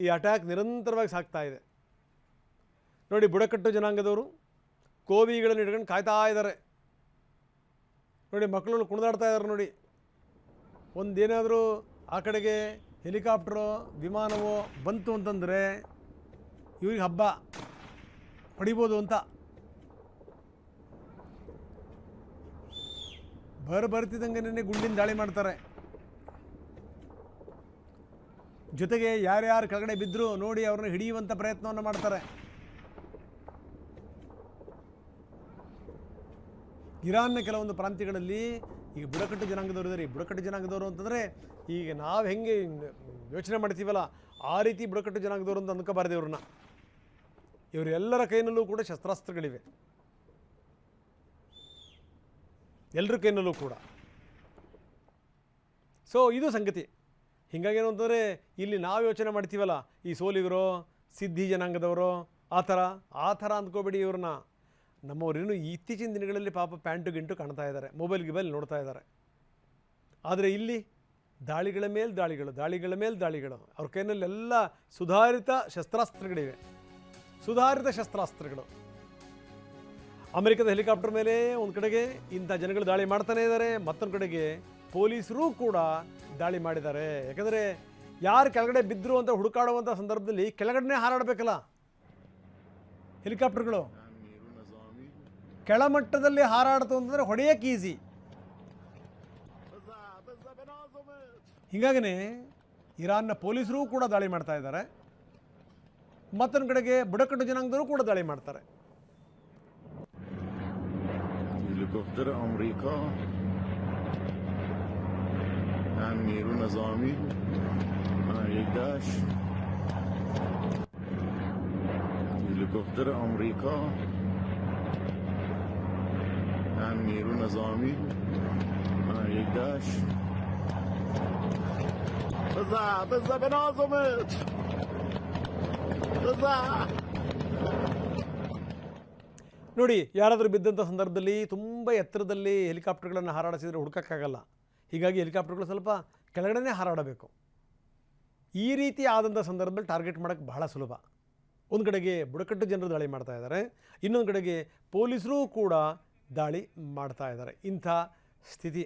ಈ ಅಟ್ಯಾಕ್ ನಿರಂತರವಾಗಿ ಸಾಗ್ತಾ ಇದೆ. ನೋಡಿ, ಬುಡಕಟ್ಟು ಜನಾಂಗದವರು ಕೋವಿಗಳನ್ನು ಹಿಡ್ಕೊಂಡು ಕಾಯ್ತಾ ಇದ್ದಾರೆ. ನೋಡಿ, ಮಕ್ಕಳು ಕುಣಿದಾಡ್ತಾ ಇದ್ದಾರೆ. ನೋಡಿ, ಒಂದೇನಾದರೂ ಆ ಕಡೆಗೆ ಹೆಲಿಕಾಪ್ಟ್ರೋ ವಿಮಾನವೋ ಬಂತು ಅಂತಂದರೆ ಇವ್ರಿಗೆ ಹಬ್ಬ ಹೊಡಿಬೋದು ಅಂತ. ಬರ್ತಿದ್ದಂಗೆ ಗುಂಡಿನ ದಾಳಿ ಮಾಡ್ತಾರೆ. ಜೊತೆಗೆ ಯಾರ್ಯಾರು ಕೆಳಗಡೆ ಬಿದ್ದರೂ ನೋಡಿ ಅವ್ರನ್ನ ಹಿಡಿಯುವಂಥ ಪ್ರಯತ್ನವನ್ನು ಮಾಡ್ತಾರೆ. ಇರಾನ್ನ ಕೆಲವೊಂದು ಪ್ರಾಂತ್ಯಗಳಲ್ಲಿ ಈಗ ಬುಡಕಟ್ಟು ಜನಾಂಗದವರು ಇದ್ದಾರೆ. ಈ ಬುಡಕಟ್ಟು ಜನಾಂಗದವರು ಅಂತಂದರೆ ಈಗ ನಾವು ಹೆಂಗೆ ಯೋಚನೆ ಮಾಡ್ತೀವಲ್ಲ ಆ ರೀತಿ ಬುಡಕಟ್ಟು ಜನಾಂಗದವರು ಅಂತ ಅಂದ್ಕೋಬಾರ್ದು ಇವ್ರನ್ನ. ಇವರೆಲ್ಲರ ಕೈನಲ್ಲೂ ಕೂಡ ಶಸ್ತ್ರಾಸ್ತ್ರಗಳಿವೆ, ಎಲ್ಲರ ಕೈನಲ್ಲೂ ಕೂಡ. ಸೊ ಇದು ಸಂಗತಿ. ಹೀಗಾಗಿ ಏನು ಅಂತಂದರೆ ಇಲ್ಲಿ ನಾವು ಯೋಚನೆ ಮಾಡ್ತೀವಲ್ಲ, ಈ ಸೋಲಿಗರೋ ಸಿದ್ಧಿ ಜನಾಂಗದವರು ಆ ಥರ ಅಂದ್ಕೋಬೇಡಿ ಇವ್ರನ್ನ. ನಮ್ಮವರೇನು ಇತ್ತೀಚಿನ ದಿನಗಳಲ್ಲಿ ಪಾಪ ಪ್ಯಾಂಟು ಗಿಂಟು ಕಾಣ್ತಾ ಇದ್ದಾರೆ, ಮೊಬೈಲ್ ನೋಡ್ತಾ ಇದ್ದಾರೆ. ಆದರೆ ಇಲ್ಲಿ ದಾಳಿಗಳ ಮೇಲೆ ದಾಳಿಗಳು. ಅವ್ರ ಕೈನಲ್ಲೆಲ್ಲ ಸುಧಾರಿತ ಶಸ್ತ್ರಾಸ್ತ್ರಗಳು. ಅಮೆರಿಕದ ಹೆಲಿಕಾಪ್ಟರ್ ಮೇಲೆ ಒಂದು ಕಡೆಗೆ ಇಂಥ ಜನಗಳು ದಾಳಿ ಮಾಡ್ತಾನೇ ಇದ್ದಾರೆ, ಮತ್ತೊಂದು ಕಡೆಗೆ ಪೊಲೀಸರು ಕೂಡ ದಾಳಿ ಮಾಡಿದ್ದಾರೆ. ಯಾಕಂದರೆ ಯಾರು ಕೆಳಗಡೆ ಬಿದ್ದರು ಅಂತ ಹುಡುಕಾಡುವಂಥ ಸಂದರ್ಭದಲ್ಲಿ ಕೆಳಗಡೆ ಹಾರಾಡಬೇಕಲ್ಲ ಹೆಲಿಕಾಪ್ಟರ್ಗಳು. ಕೆಳಮಟ್ಟದಲ್ಲಿ ಹಾರಾಡ್ತು ಅಂತಂದರೆ ಹೊಡೆಯೋಕ್ಕೆ ಈಸಿ. ಹೀಗಾಗಿನೇ ಇರಾನ್ನ ಪೊಲೀಸರು ಕೂಡ ದಾಳಿ ಮಾಡ್ತಾ ಇದ್ದಾರೆ, ಮತ್ತೊಂದು ಕಡೆಗೆ ಬುಡಕಟ್ಟು ಜನಾಂಗದವರು ಕೂಡ ದಾಳಿ ಮಾಡ್ತಾರೆ. Helicopter America نیرو نظامی یک داش هلیکوپتر آمریکا نیرو نظامی یک داش بزا بنازمت بزا. ನೋಡಿ, ಯಾರಾದರೂ ಬಿದ್ದಂಥ ಸಂದರ್ಭದಲ್ಲಿ ತುಂಬ ಎತ್ತರದಲ್ಲಿ ಹೆಲಿಕಾಪ್ಟರ್ಗಳನ್ನು ಹಾರಾಡಿಸಿದರೆ ಹುಡುಕೋಕ್ಕಾಗಲ್ಲ. ಹೀಗಾಗಿ ಹೆಲಿಕಾಪ್ಟರ್ಗಳು ಸ್ವಲ್ಪ ಕೆಳಗಡೆ ಹಾರಾಡಬೇಕು. ಈ ರೀತಿ ಆದಂಥ ಸಂದರ್ಭದಲ್ಲಿ ಟಾರ್ಗೆಟ್ ಮಾಡೋಕ್ಕೆ ಬಹಳ ಸುಲಭ. ಒಂದು ಕಡೆಗೆ ಬುಡಕಟ್ಟು ಜನರು ದಾಳಿ ಮಾಡ್ತಾ ಇದ್ದಾರೆ, ಇನ್ನೊಂದು ಕಡೆಗೆ ಪೊಲೀಸರು ಕೂಡ ದಾಳಿ ಮಾಡ್ತಾ ಇದ್ದಾರೆ. ಇಂಥ ಸ್ಥಿತಿ